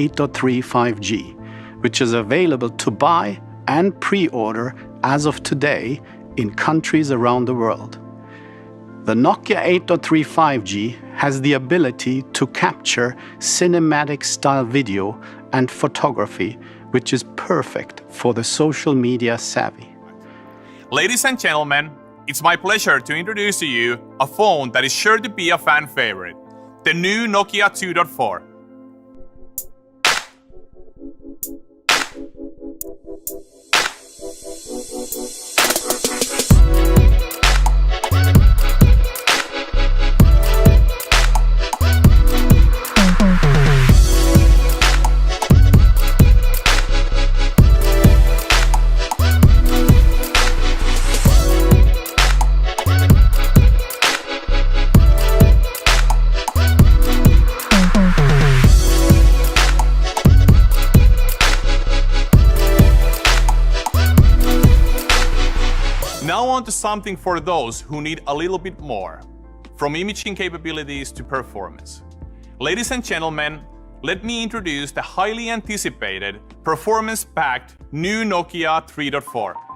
803 5G, which is available to buy and pre-order as of today in countries around the world. The Nokia 803 5G has the ability to capture cinematic-style video and photography, which is perfect for the social media savvy. Ladies and gentlemen, it's my pleasure to introduce to you a phone that is sure to be a fan favorite, the new Nokia 2.4. Now on to something for those who need a little bit more, from imaging capabilities to performance. Ladies and gentlemen, let me introduce the highly anticipated, performance-packed new Nokia 3.4.